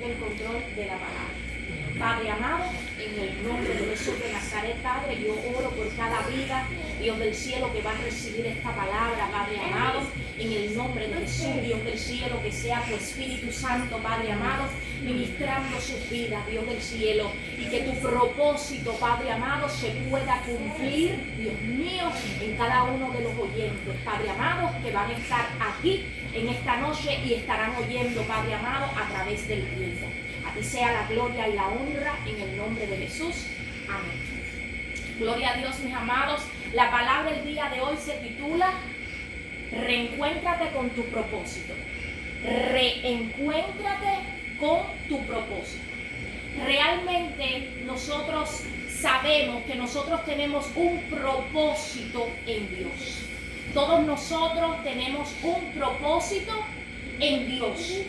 el control de la palabra. Padre amado, en el nombre de Jesús de Nazaret, Padre, yo oro por cada vida, Dios del cielo, que va a recibir esta palabra, Padre amado, en el nombre de Jesús, Dios del cielo, que sea tu Espíritu Santo, Padre amado, ministrando sus vidas, Dios del cielo, y que tu propósito, Padre amado, se pueda cumplir, Dios mío, en cada uno de los oyentes, Padre amado, que van a estar aquí en esta noche y estarán oyendo, Padre amado, a través del tiempo. A ti sea la gloria y la honra en el nombre de Jesús. Amén. Gloria a Dios, mis amados. La palabra del día de hoy se titula Reencuéntrate con tu propósito. Reencuéntrate con tu propósito. Realmente nosotros sabemos que nosotros tenemos un propósito en Dios. Todos nosotros tenemos un propósito en Dios.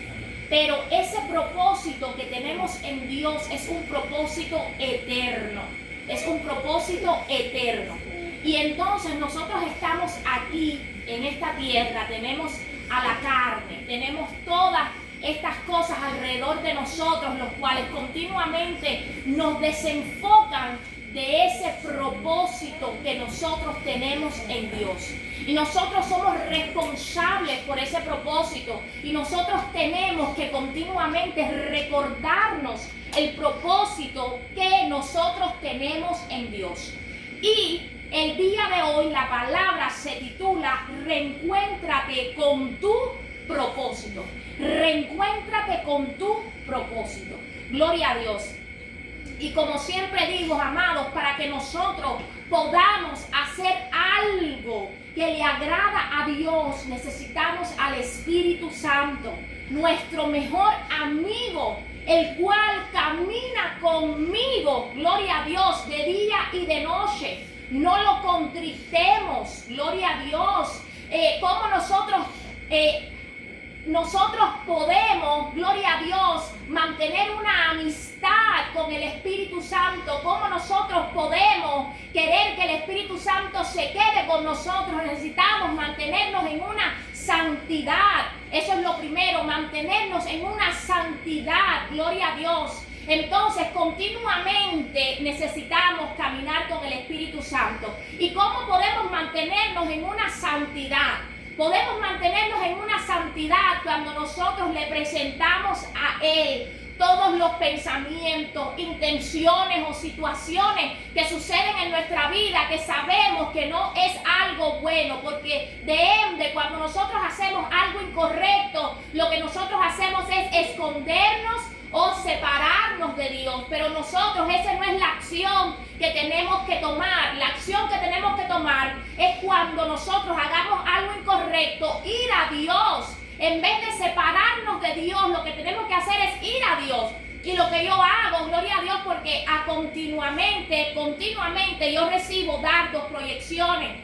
Pero ese propósito que tenemos en Dios es un propósito eterno. Es un propósito eterno. Y entonces nosotros estamos aquí en esta tierra, tenemos a la carne, tenemos todas estas cosas alrededor de nosotros, los cuales continuamente nos desenfocan de ese propósito que nosotros tenemos en Dios. Y nosotros somos responsables por ese propósito. Y nosotros tenemos que continuamente recordarnos el propósito que nosotros tenemos en Dios. Y el día de hoy la palabra se titula Reencuéntrate con tu propósito. Reencuéntrate con tu propósito. Gloria a Dios. Y como siempre digo, amados, para que nosotros podamos hacer algo que le agrada a Dios, necesitamos al Espíritu Santo, nuestro mejor amigo, el cual camina conmigo, gloria a Dios, de día y de noche. No lo contristemos, gloria a Dios. Como nosotros podemos, gloria a Dios, mantener una amistad con el Espíritu Santo. Cómo nosotros podemos querer que el Espíritu Santo se quede con nosotros. Necesitamos mantenernos en una santidad. Eso es lo primero, mantenernos en una santidad, gloria a Dios. Entonces continuamente necesitamos caminar con el Espíritu Santo. ¿Y cómo podemos mantenernos en una santidad? Podemos mantenernos en una santidad cuando nosotros le presentamos a Él todos los pensamientos, intenciones o situaciones que suceden en nuestra vida que sabemos que no es algo bueno, porque de ende cuando nosotros hacemos algo incorrecto, lo que nosotros hacemos es escondernos o separarnos de Dios. Pero nosotros, esa no es la acción que tenemos que tomar. La acción que tenemos que tomar es cuando nosotros hagamos algo incorrecto, ir a Dios. En vez de separarnos de Dios, lo que tenemos que hacer es ir a Dios. Y lo que yo hago, gloria a Dios, porque continuamente yo recibo dardos, proyecciones,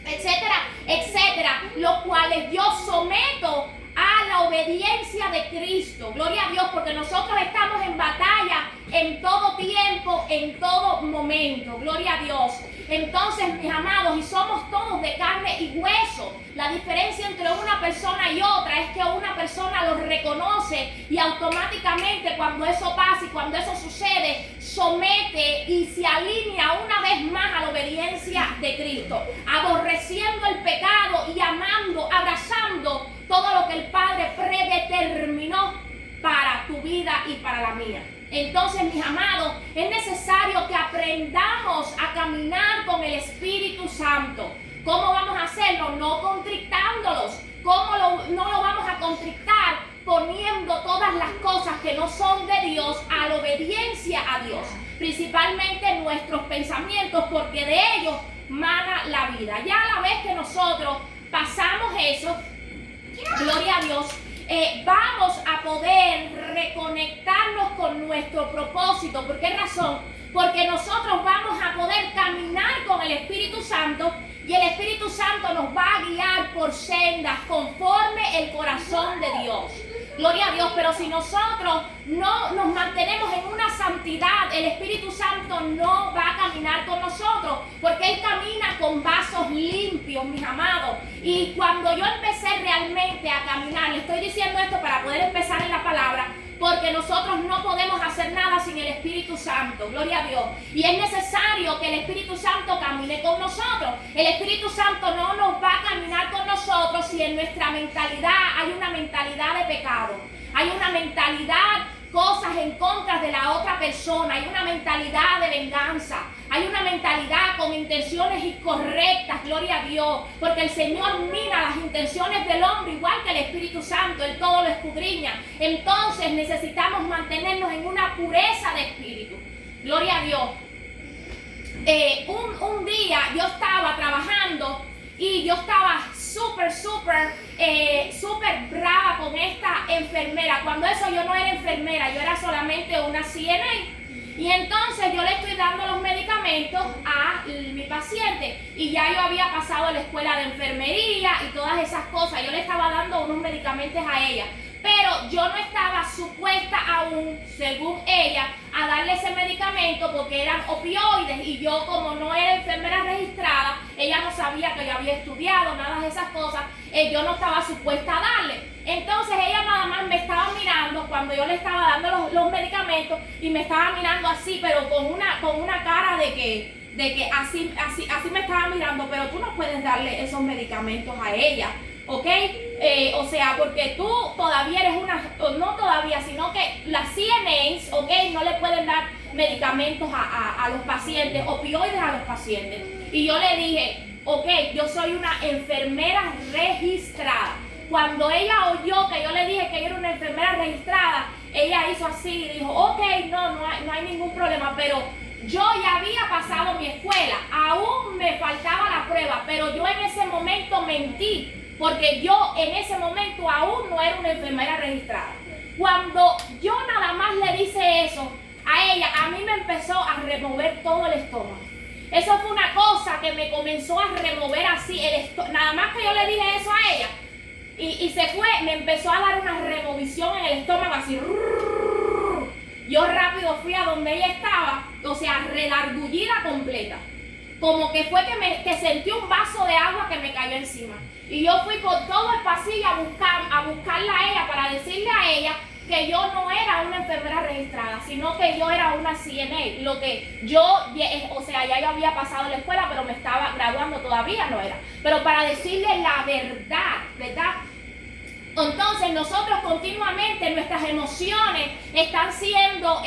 etcétera, etcétera, los cuales yo someto a la obediencia de Cristo. Gloria a Dios, porque nosotros estamos en batalla en todo tiempo, en todo momento. Gloria a Dios. Entonces, mis amados, y somos todos de carne y hueso. La diferencia entre una persona y otra es que una persona los reconoce y automáticamente cuando eso pasa y cuando eso sucede, somete y se alinea una vez más a la obediencia de Cristo, aborreciendo el pecado y amando, abrazando todo lo que el Padre predeterminó para tu vida y para la mía. Entonces, mis amados, es necesario que aprendamos a caminar con el Espíritu Santo. ¿Cómo vamos a hacerlo? No contristándolos. ¿Cómo no lo vamos a contristar? Poniendo todas las cosas que no son de Dios a la obediencia a Dios. Principalmente nuestros pensamientos, porque de ellos mana la vida. Ya a la vez que nosotros pasamos eso, gloria a Dios, vamos a poder reconectarnos con nuestro propósito. ¿Por qué razón? Porque nosotros vamos a poder caminar con el Espíritu Santo y el Espíritu Santo nos va a guiar por sendas conforme el corazón de Dios. Gloria a Dios, pero si nosotros no nos mantenemos en una santidad, el Espíritu Santo no va a caminar con nosotros, porque Él camina con vasos limpios, mis amados. Y cuando yo empecé realmente a caminar, le estoy diciendo esto para poder empezar en la palabra, porque nosotros no podemos hacer nada sin el Espíritu Santo, gloria a Dios. Y es necesario que el Espíritu Santo camine con nosotros. El Espíritu Santo no nos va a caminar con nosotros si en nuestra mentalidad hay una mentalidad de pecado, hay una mentalidad, cosas en contra de la otra persona, hay una mentalidad de venganza, hay una mentalidad con intenciones incorrectas, gloria a Dios, porque el Señor mira las intenciones del hombre igual que el Espíritu Santo, Él todo lo escudriña. Entonces necesitamos mantenernos en una pureza de espíritu, gloria a Dios. Un día yo estaba trabajando y yo estaba súper brava con esta enfermera. Cuando eso yo no era enfermera, yo era solamente una CNA. Y entonces yo le estoy dando los medicamentos a mi paciente y ya yo había pasado a la escuela de enfermería y todas esas cosas. Yo le estaba dando unos medicamentos a ella, pero yo no estaba supuesta aún, según ella, a darle ese medicamento porque eran opioides y yo, como no era enfermera registrada, ella no sabía que yo había estudiado, nada de esas cosas, yo no estaba supuesta a darle. Entonces ella nada más me estaba mirando cuando yo le estaba dando los medicamentos y me estaba mirando así, pero con una cara de que así me estaba mirando, pero tú no puedes darle esos medicamentos a ella, ¿ok? O sea, porque tú todavía eres no todavía, sino que las CNAs, ¿ok? No le pueden dar medicamentos a los pacientes, opioides a los pacientes. Y yo le dije, ok, yo soy una enfermera registrada. Cuando ella oyó que yo le dije que yo era una enfermera registrada, ella hizo así y dijo, ok, no hay ningún problema, pero yo ya había pasado mi escuela, aún me faltaba la prueba, pero yo en ese momento mentí, porque yo en ese momento aún no era una enfermera registrada. Cuando yo nada más le dice eso a ella, a mí me empezó a remover todo el estómago. Eso fue una cosa que me comenzó a remover así, nada más que yo le dije eso a ella. Y se fue, me empezó a dar una removición en el estómago así. Yo rápido fui a donde ella estaba, o sea, redargullida completa. Como que fue que sentí un vaso de agua que me cayó encima. Y yo fui por todo el pasillo a buscarla a ella para decirle a ella que yo no era una enfermera registrada, sino que yo era una CNA. Lo que yo, o sea, ya yo había pasado la escuela, pero me estaba graduando, todavía no era. Pero para decirle la verdad, ¿verdad? Entonces nosotros continuamente, nuestras emociones están siendo,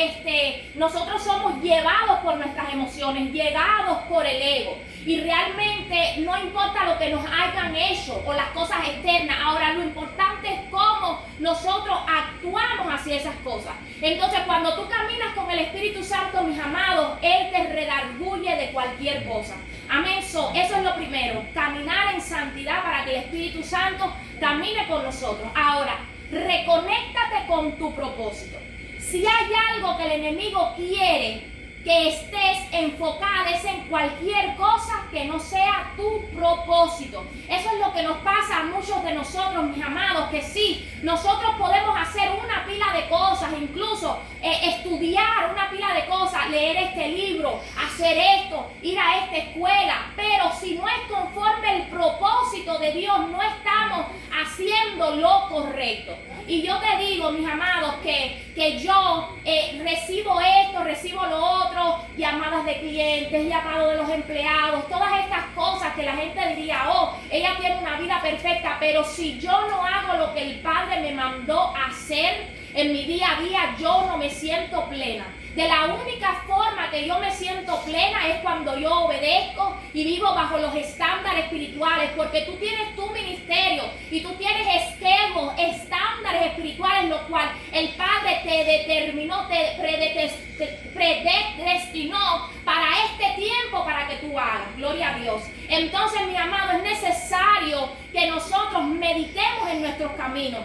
nosotros somos llevados por nuestras emociones, llevados por el ego. Y realmente no importa lo que nos hayan hecho o las cosas externas. Ahora lo importante es cómo nosotros actuamos hacia esas cosas. Entonces cuando tú caminas con el Espíritu Santo, mis amados, Él te redarguye de cualquier cosa. Amén. Eso es lo primero, caminar en santidad para que el Espíritu Santo camine con nosotros. Ahora, reconéctate con tu propósito. Si hay algo que el enemigo quiere que estés enfocada es en cualquier cosa que no sea tu propósito. Eso es lo que nos pasa a muchos de nosotros, mis amados, que sí, nosotros podemos hacer una pila de cosas, incluso estudiar una pila de cosas, leer este libro, hacer esto, ir a esta escuela, pero si no es conforme el propósito de Dios, no estamos haciendo lo correcto. Y yo te digo, mis amados, que yo recibo esto, recibo lo otro, llamadas de clientes, llamados de los empleados, todas estas cosas que la gente diría, oh, ella tiene una vida perfecta, pero si yo no hago lo que el Padre me mandó a hacer en mi día a día, yo no me siento plena. De la única forma que yo me siento plena es cuando yo obedezco y vivo bajo los estándares espirituales, porque tú tienes tu ministerio y tú tienes estándares espirituales, los cuales el Padre te determinó, te predestinó para este tiempo para que tú hagas. Gloria a Dios. Entonces, mi amado, es necesario que nosotros meditemos en nuestros caminos.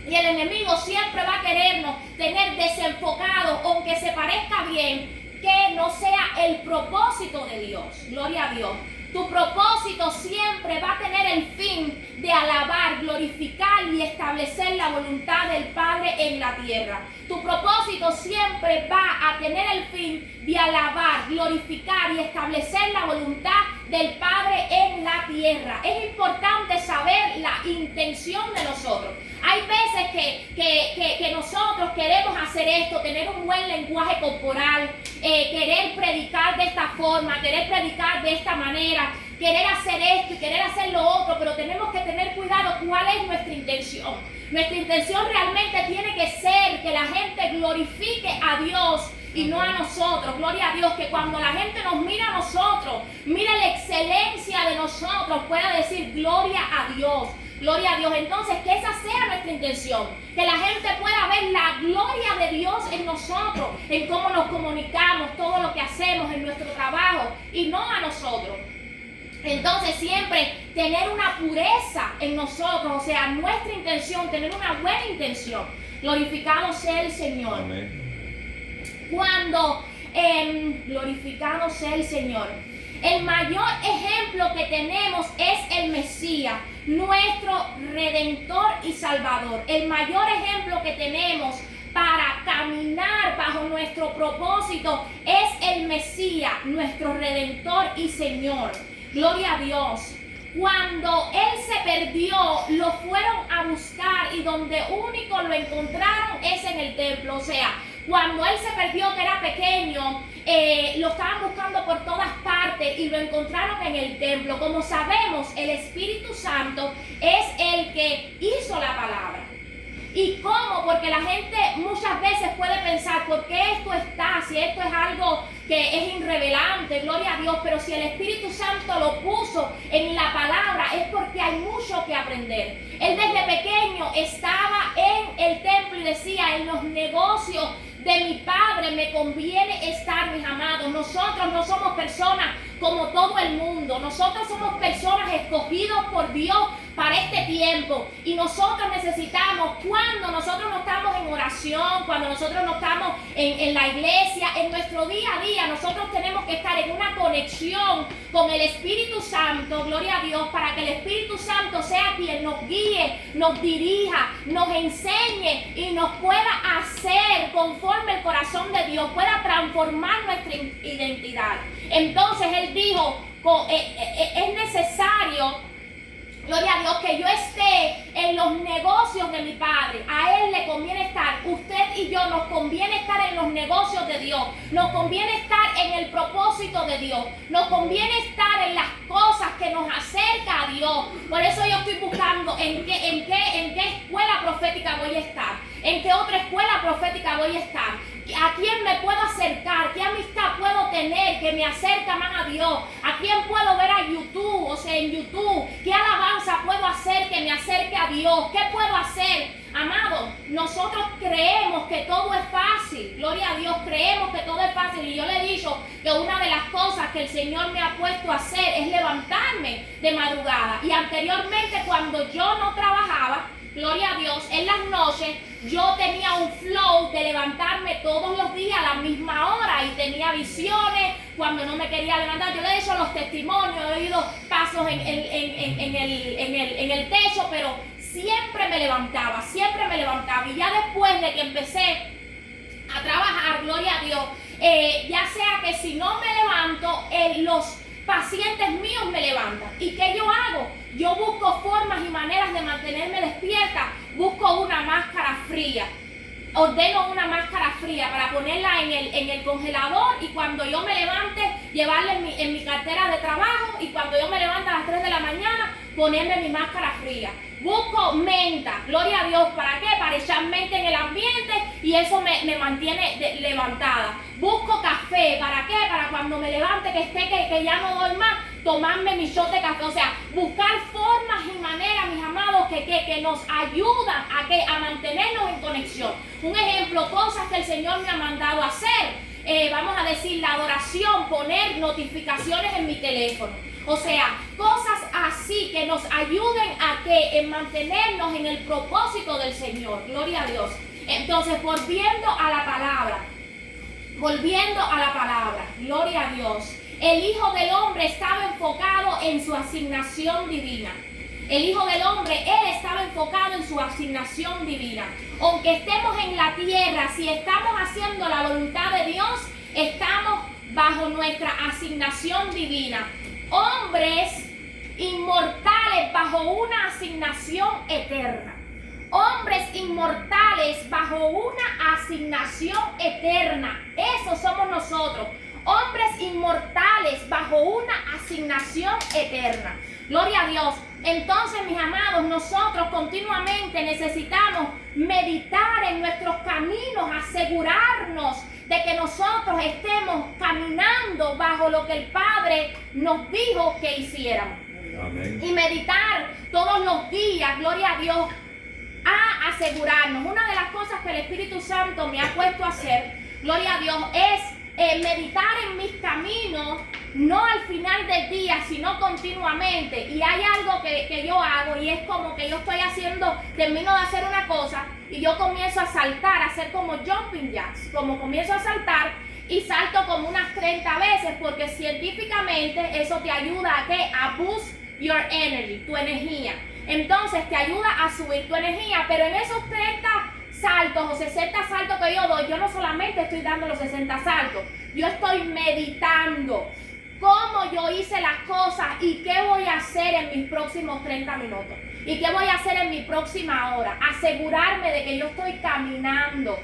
Y el enemigo siempre va a querernos tener desenfocados, aunque se parezca bien, que no sea el propósito de Dios. Gloria a Dios. Tu propósito siempre va a tener el fin de alabar, glorificar y establecer la voluntad del Padre en la tierra. Tu propósito siempre va a tener el fin de alabar, glorificar y establecer la voluntad del Padre en la tierra. Es importante saber la intención de nosotros. Hay veces que nosotros queremos hacer esto, tener un buen lenguaje corporal, querer predicar de esta forma, querer predicar de esta manera, querer hacer esto y querer hacer lo otro, pero tenemos que tener cuidado cuál es nuestra intención. Nuestra intención realmente tiene que ser que la gente glorifique a Dios y no a nosotros. Gloria a Dios, que cuando la gente nos mira a nosotros, mira la excelencia de nosotros, pueda decir gloria a Dios. Gloria a Dios. Entonces, que esa sea nuestra intención. Que la gente pueda ver la gloria de Dios en nosotros, en cómo nos comunicamos, todo lo que hacemos en nuestro trabajo y no a nosotros. Entonces, siempre tener una pureza en nosotros, o sea, nuestra intención, tener una buena intención. Glorificado sea el Señor. Amén. Cuando glorificado sea el Señor. El mayor ejemplo que tenemos es el Mesías, nuestro Redentor y Salvador. El mayor ejemplo que tenemos para caminar bajo nuestro propósito es el Mesías, nuestro Redentor y Señor. Gloria a Dios. Cuando Él se perdió, lo fueron a buscar y donde único lo encontraron es en el templo. O sea, cuando Él se perdió, que era pequeño, lo estaban buscando por todas partes y lo encontraron en el templo. Como sabemos, el Espíritu Santo es el que hizo la palabra. ¿Y cómo? Porque la gente muchas veces puede pensar, ¿por qué esto está? Si esto es algo que es irrelevante, gloria a Dios, pero si el Espíritu Santo lo puso en la palabra es porque hay mucho que aprender. Él desde pequeño estaba en el templo y decía, en los negocios de mi Padre me conviene estar, mis amados. Nosotros no somos personas como todo el mundo. Nosotros somos personas escogidas por Dios para este tiempo. Y nosotros necesitamos, cuando nosotros no estamos en oración, cuando nosotros no estamos en la iglesia, en nuestro día a día, nosotros tenemos que estar en una conexión con el Espíritu Santo, gloria a Dios, para que el Espíritu Santo sea quien nos guíe, nos dirija, nos enseñe y nos pueda hacer conforme el corazón de Dios, pueda transformar nuestra identidad. Entonces Él dijo, es necesario, gloria a Dios, que yo esté en los negocios de mi Padre. A Él le conviene estar. Usted y yo nos conviene estar en los negocios de Dios. Nos conviene estar en el propósito de Dios. Nos conviene estar en las cosas que nos acerca a Dios. Por eso yo estoy buscando en qué escuela profética voy a estar. En qué otra escuela profética voy a estar. ¿A quién me puedo acercar? ¿Qué amistad puedo tener que me acerca más a Dios? ¿A quién puedo ver a YouTube? O sea, en YouTube. ¿Qué alabanza puedo hacer que me acerque a Dios? ¿Qué puedo hacer? Amado, nosotros creemos que todo es fácil. Gloria a Dios, creemos que todo es fácil. Y yo le he dicho que una de las cosas que el Señor me ha puesto a hacer es levantarme de madrugada. Y anteriormente, cuando yo no trabajaba, gloria a Dios, en las noches yo tenía un flow de levantarme todos los días a la misma hora y tenía visiones cuando no me quería levantar. Yo le he dicho los testimonios, he oído pasos en el techo, pero siempre me levantaba. Y ya después de que empecé a trabajar, gloria a Dios, ya sea que si no me levanto, los pacientes míos me levantan. ¿Y qué yo hago? Yo busco formas y maneras de mantenerme despierta. Busco una máscara fría. Ordeno una máscara fría para ponerla en el congelador y cuando yo me levante, llevarla en mi cartera de trabajo y cuando yo me levante a las 3 de la mañana, ponerme mi máscara fría. Busco menta, gloria a Dios, ¿para qué? Para echar menta en el ambiente y eso me mantiene levantada. Busco café, ¿para qué? Para cuando me levante, que ya no doy más, tomarme mi shot de café. O sea, buscar formas y maneras, mis amados, que nos ayudan a mantenernos en conexión. Un ejemplo, cosas que el Señor me ha mandado a hacer. Vamos a decir, la adoración, poner notificaciones en mi teléfono. O sea, cosas así que nos ayuden en mantenernos en el propósito del Señor. Gloria a Dios. Entonces, volviendo a la palabra, gloria a Dios. El Hijo del Hombre estaba enfocado en su asignación divina. El Hijo del Hombre, Él estaba enfocado en su asignación divina. Aunque estemos en la tierra, si estamos haciendo la voluntad de Dios, estamos bajo nuestra asignación divina. Hombres inmortales bajo una asignación eterna. Hombres inmortales bajo una asignación eterna. Eso somos nosotros. Hombres inmortales bajo una asignación eterna. Gloria a Dios. Entonces, mis amados, nosotros continuamente necesitamos meditar en nuestros caminos, asegurarnos de que nosotros estemos caminando bajo lo que el Padre nos dijo que hiciéramos. Amén. Y meditar todos los días, gloria a Dios, a asegurarnos. Una de las cosas que el Espíritu Santo me ha puesto a hacer, gloria a Dios, es meditar en mis caminos, no al final del día, sino continuamente. Y hay algo que yo hago, y es como que yo estoy haciendo, termino de hacer una cosa y yo comienzo a saltar, a hacer como jumping jacks, como comienzo a saltar y salto como unas 30 veces, porque científicamente eso te ayuda a ¿qué? A boost your energy, tu energía. Entonces te ayuda a subir tu energía, pero en esos 30 saltos o 60 saltos que yo doy, yo no solamente estoy dando los 60 saltos, yo estoy meditando cómo yo hice las cosas y qué voy a hacer en mis próximos 30 minutos y qué voy a hacer en mi próxima hora. Asegurarme de que yo estoy caminando,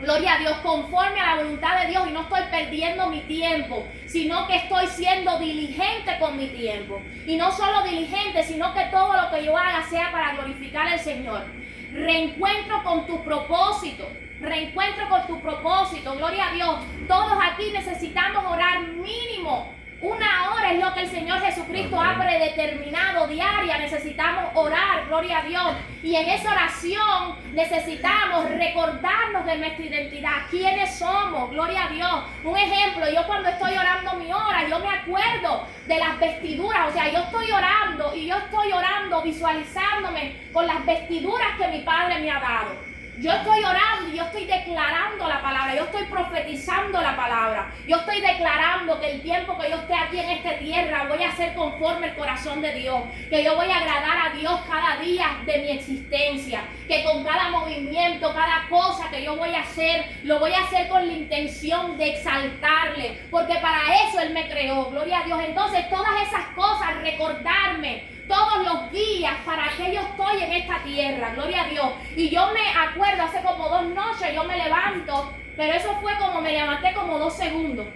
gloria a Dios, conforme a la voluntad de Dios, y no estoy perdiendo mi tiempo, sino que estoy siendo diligente con mi tiempo. Y no solo diligente, sino que todo lo que yo haga sea para glorificar al Señor. Reencuentro con tu propósito. Reencuentro con tu propósito, gloria a Dios. Todos aquí necesitamos orar mínimo 1 hora, es lo que el Señor Jesucristo ha predeterminado diaria. Necesitamos orar, gloria a Dios. Y en esa oración necesitamos recordarnos de nuestra identidad, quiénes somos, gloria a Dios. Un ejemplo, yo cuando estoy orando mi hora, yo me acuerdo de las vestiduras. O sea, yo estoy orando y yo estoy orando visualizándome con las vestiduras que mi Padre me ha dado. Yo estoy orando y yo estoy declarando la palabra, yo estoy profetizando la palabra, yo estoy declarando que el tiempo que yo esté aquí en esta tierra voy a ser conforme el corazón de Dios, que yo voy a agradar a Dios cada día de mi existencia, que con cada movimiento, cada cosa que yo voy a hacer, lo voy a hacer con la intención de exaltarle, porque para eso Él me creó, gloria a Dios. Entonces todas esas cosas, recordarme todos los días para que yo estoy en esta tierra, gloria a Dios. Y yo me acuerdo, hace como 2 noches yo me levanto, pero eso fue como me levanté como 2 segundos.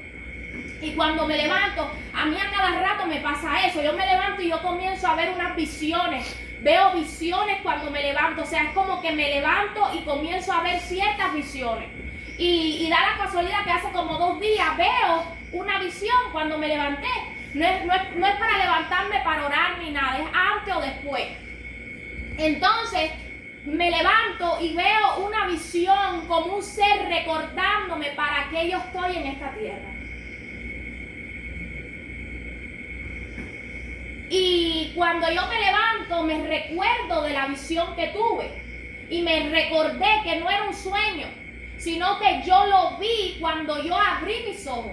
Y cuando me levanto, a mí a cada rato me pasa eso. Yo me levanto y yo comienzo a ver unas visiones. Veo visiones cuando me levanto, o sea, es como que me levanto y comienzo a ver ciertas visiones. Y da la casualidad que hace como 2 días veo una visión cuando me levanté. No es para levantarme para orar ni nada, es antes o después. Entonces me levanto y veo una visión como un ser recordándome para que yo estoy en esta tierra. Y cuando yo me levanto me recuerdo de la visión que tuve y me recordé que no era un sueño, sino que yo lo vi cuando yo abrí mis ojos.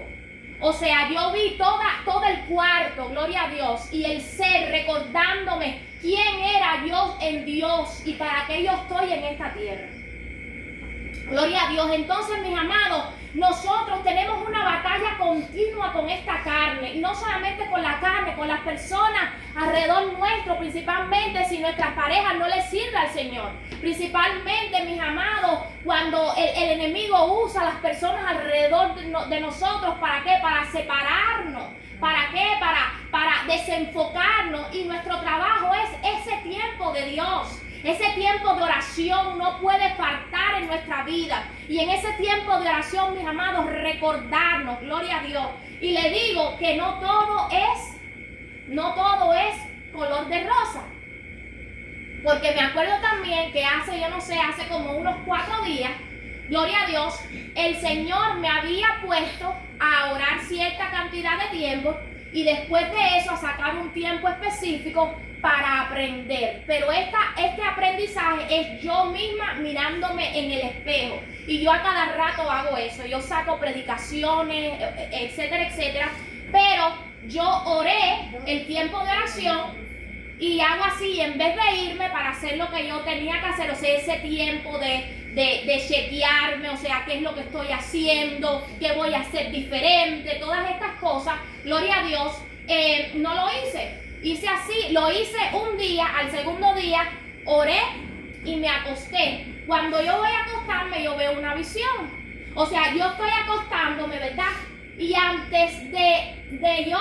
O sea, yo vi todo el cuarto, gloria a Dios, y el ser recordándome quién era yo en Dios y para qué yo estoy en esta tierra. Gloria a Dios. Entonces, mis amados, nosotros tenemos una batalla continua con esta carne, y no solamente con la carne, con las personas alrededor nuestro, principalmente si nuestras parejas no les sirven al Señor. Principalmente, mis amados, cuando el enemigo usa a las personas alrededor de nosotros, ¿para qué? Para separarnos. ¿Para qué? Para desenfocarnos, y nuestro trabajo es ese tiempo de Dios. Ese tiempo de oración no puede faltar en nuestra vida. Y en ese tiempo de oración, mis amados, recordarnos, gloria a Dios. Y le digo que no todo es color de rosa. Porque me acuerdo también que hace como unos 4 días, gloria a Dios, el Señor me había puesto a orar cierta cantidad de tiempo y después de eso a sacar un tiempo específico para aprender. Pero este aprendizaje es yo misma mirándome en el espejo. Y yo a cada rato hago eso. Yo saco predicaciones, etcétera, etcétera. Pero yo oré el tiempo de oración y hago así, en vez de irme para hacer lo que yo tenía que hacer, o sea, ese tiempo de chequearme, o sea, qué es lo que estoy haciendo, qué voy a hacer diferente, todas estas cosas, gloria a Dios, no lo hice. Hice así, lo hice un día, al segundo día oré y me acosté. Cuando yo voy a acostarme, yo veo una visión. O sea, yo estoy acostándome, ¿verdad? Y antes de yo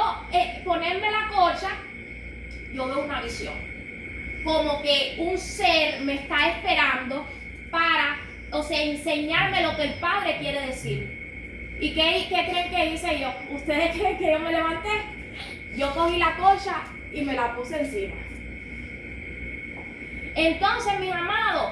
ponerme la colcha, yo veo una visión. Como que un ser me está esperando para, o sea, enseñarme lo que el Padre quiere decir. ¿Y qué creen que hice yo? ¿Ustedes creen que yo me levanté? Yo cogí la colcha y me la puse encima. Entonces, mis amados,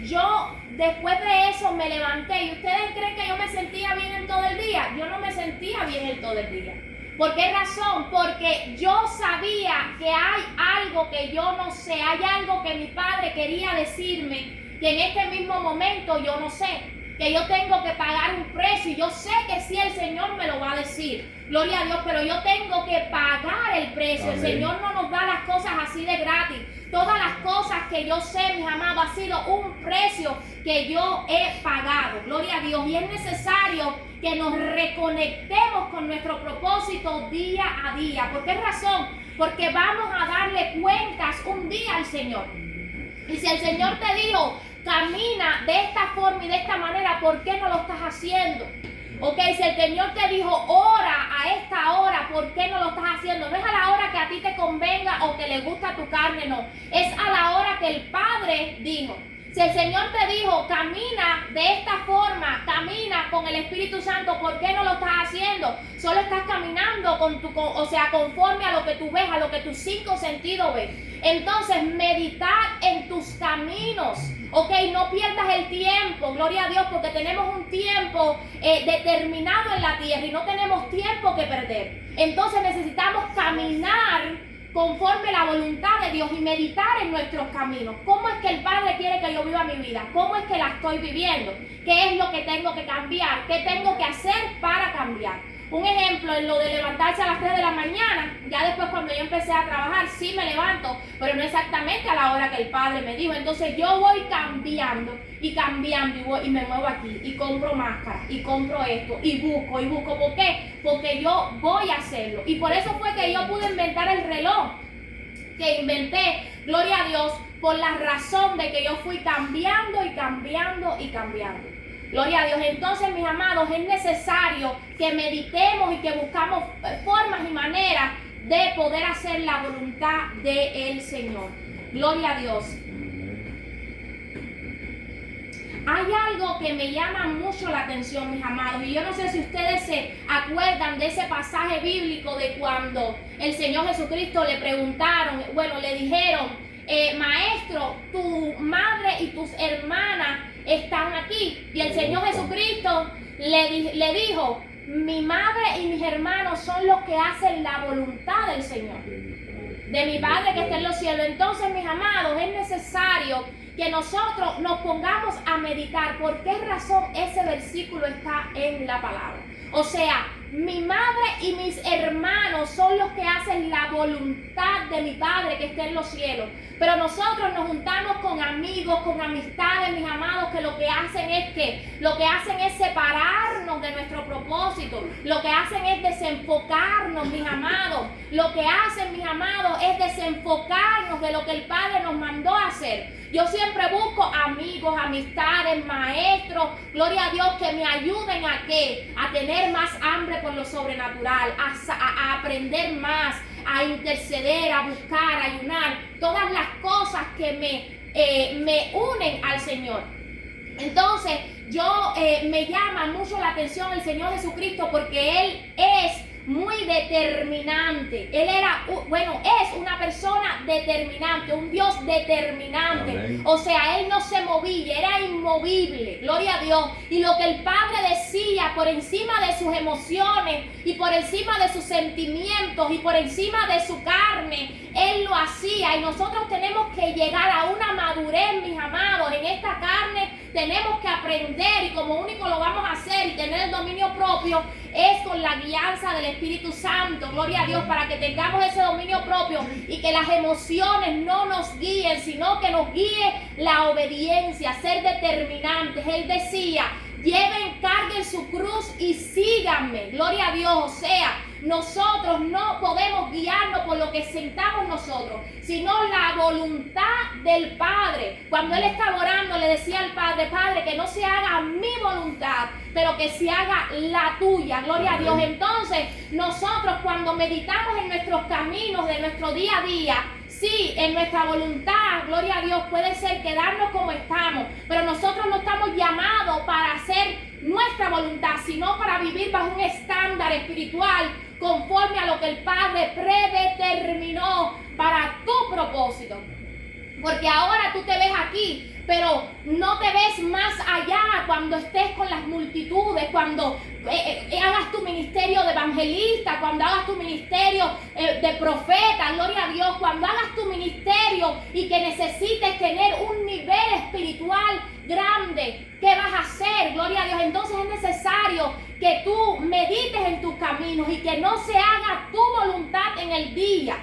yo después de eso me levanté. ¿Y ustedes creen que yo me sentía bien en todo el día? Yo no me sentía bien en todo el día. ¿Por qué razón? Porque yo sabía que hay algo que yo no sé, hay algo que mi Padre quería decirme, que en este mismo momento yo no sé, que yo tengo que pagar un precio, y yo sé que sí el Señor me lo va a decir, gloria a Dios, pero yo tengo que pagar el precio. Amén. El Señor no nos da las cosas así de gratis. Todas las cosas que yo sé, mis amados, ha sido un precio que yo he pagado, gloria a Dios, y es necesario que nos reconectemos con nuestro propósito día a día. ¿Por qué razón? Porque vamos a darle cuentas un día al Señor. Y si el Señor te dijo, camina de esta forma y de esta manera, ¿por qué no lo estás haciendo? Ok, si el Señor te dijo, ora a esta hora, ¿por qué no lo estás haciendo? No es a la hora que a ti te convenga o que le gusta tu carne, no. Es a la hora que el Padre dijo. Si el Señor te dijo, camina de esta forma, camina con el Espíritu Santo, ¿por qué no lo estás haciendo? Solo estás caminando conforme a lo que tú ves, a lo que tus 5 sentidos ven. Entonces, meditar en tus caminos. Ok, no pierdas el tiempo, gloria a Dios, porque tenemos un tiempo determinado en la tierra y no tenemos tiempo que perder. Entonces necesitamos caminar conforme a la voluntad de Dios y meditar en nuestros caminos. ¿Cómo es que el Padre quiere que yo viva mi vida? ¿Cómo es que la estoy viviendo? ¿Qué es lo que tengo que cambiar? ¿Qué tengo que hacer para cambiar? Un ejemplo, en lo de levantarse a las 3 de la mañana, ya después cuando yo empecé a trabajar, sí me levanto, pero no exactamente a la hora que el Padre me dijo. Entonces yo voy cambiando y me muevo aquí, y compro máscara, y compro esto, y busco. ¿Por qué? Porque yo voy a hacerlo. Y por eso fue que yo pude inventar el reloj que inventé, gloria a Dios, por la razón de que yo fui cambiando. Gloria a Dios. Entonces, mis amados, es necesario que meditemos y que buscamos formas y maneras de poder hacer la voluntad del Señor. Gloria a Dios. Hay algo que me llama mucho la atención, mis amados, y yo no sé si ustedes se acuerdan de ese pasaje bíblico de cuando el Señor Jesucristo le dijeron, maestro, tu madre y tus hermanas están aquí. Y el Señor Jesucristo le dijo, mi madre y mis hermanos son los que hacen la voluntad del Señor, de mi Padre que está en los cielos. Entonces, mis amados, es necesario que nosotros nos pongamos a meditar por qué razón ese versículo está en la palabra. O sea, mi madre y mis hermanos son los que hacen la voluntad de mi Padre que está en los cielos. Pero nosotros nos juntamos con amigos, con amistades, mis amados, que lo que hacen es separarnos de nuestro propósito. Lo que hacen es desenfocarnos, mis amados. Lo que hacen, mis amados, es desenfocarnos de lo que el Padre nos mandó a hacer. Yo siempre busco amigos, amistades, maestros, gloria a Dios, que me ayuden a ¿qué? A tener más hambre por lo sobrenatural, a aprender más, a interceder, a buscar, a ayunar, todas las cosas que me unen al Señor. Entonces, me llama mucho la atención el Señor Jesucristo porque Él es muy determinante. Él es una persona determinante, un Dios determinante. Amén. O sea, Él no se movía, era inmovible, gloria a Dios. Y lo que el Padre decía por encima de sus emociones y por encima de sus sentimientos y por encima de su carne, Él lo hacía. Y nosotros tenemos que llegar a una madurez, mis amados. En esta carne tenemos que aprender, y como único lo vamos hacer y tener el dominio propio es con la guianza del Espíritu Santo. Gloria a Dios, para que tengamos ese dominio propio y que las emociones no nos guíen, sino que nos guíe la obediencia, ser determinantes. Él decía: carguen su cruz y síganme. Gloria a Dios. O sea, nosotros no podemos guiarnos por lo que sentamos nosotros, sino la voluntad del Padre. Cuando Él estaba orando, le decía al Padre: Padre, que no se haga mi voluntad, pero que se haga la tuya. Gloria a Dios. Entonces, nosotros cuando meditamos en nuestros caminos de nuestro día a día, sí, en nuestra voluntad, gloria a Dios, puede ser quedarnos como estamos, pero nosotros no estamos llamados para hacer nuestra voluntad, sino para vivir bajo un estándar espiritual conforme a lo que el Padre predeterminó para tu propósito. Porque ahora tú te ves aquí, pero no te ves más allá cuando estés con las multitudes, cuando hagas tu ministerio de evangelista, cuando hagas tu ministerio de profeta, gloria a Dios, cuando hagas tu ministerio y que necesites tener un nivel espiritual grande. ¿Qué vas a hacer? Gloria a Dios. Entonces es necesario que tú medites en tus caminos y que no se haga tu voluntad en el día,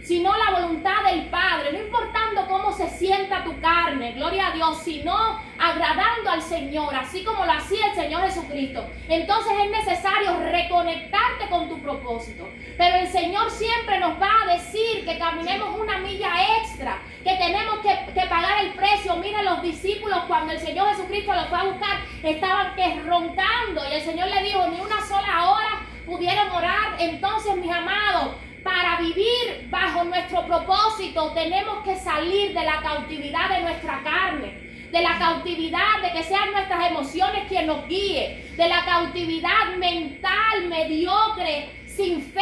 sino la voluntad del Padre, no importando cómo se sienta tu carne, gloria a Dios, sino agradando al Señor, así como lo hacía el Señor Jesucristo. Entonces es necesario reconectarte con tu propósito, pero el Señor siempre nos va a decir que caminemos una milla extra, que tenemos que pagar el precio. Miren, los discípulos, cuando el Señor Jesucristo los fue a buscar, estaban roncando, y el Señor le dijo: ni una sola hora pudieron orar. Entonces, mis amados, para vivir bajo nuestro propósito tenemos que salir de la cautividad de nuestra carne, de la cautividad de que sean nuestras emociones quien nos guíe, de la cautividad mental mediocre, sin fe,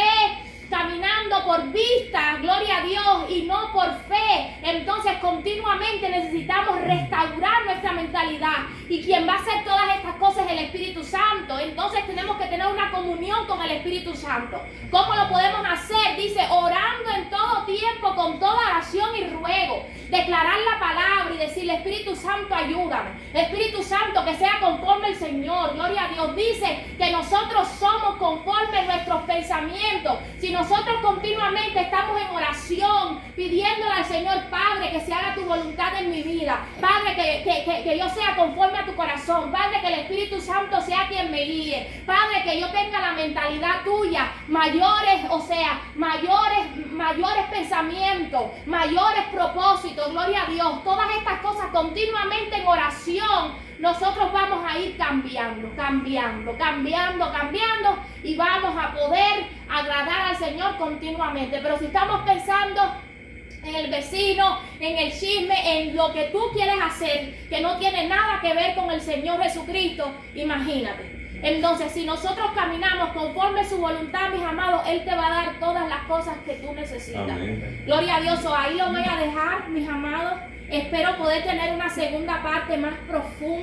caminando por vista, gloria a Dios, y no por fe. Entonces continuamente necesitamos restaurar nuestra mentalidad, y quien va a hacer todas estas cosas es el Espíritu Santo. Entonces tenemos que tener una comunión con el Espíritu Santo. ¿Cómo lo podemos hacer? Dice: orando en todo tiempo con toda oración y ruego, declarar la palabra y decirle: Espíritu Santo, ayúdame. Espíritu Santo, que sea conforme el Señor. Gloria a Dios. Dice que nosotros somos conforme a nuestros pensamientos. Si nosotros continuamente estamos en oración, pidiéndole al Señor: Padre, que se haga tu voluntad en mi vida. Padre, que yo sea conforme a tu corazón. Padre, que el Espíritu Santo sea quien me guíe. Padre, que yo tenga la mentalidad tuya. Mayores pensamientos, mayores propósitos. Gloria a Dios. Todas estas cosas continuamente en oración, nosotros vamos a ir cambiando, y vamos a poder agradar al Señor continuamente. Pero si estamos pensando en el vecino, en el chisme, en lo que tú quieres hacer, que no tiene nada que ver con el Señor Jesucristo, imagínate. Entonces, si nosotros caminamos conforme a su voluntad, mis amados, Él te va a dar todas las cosas que tú necesitas. Amén. Gloria a Dios. Ahí lo voy a dejar, mis amados. Espero poder tener una segunda parte más profunda.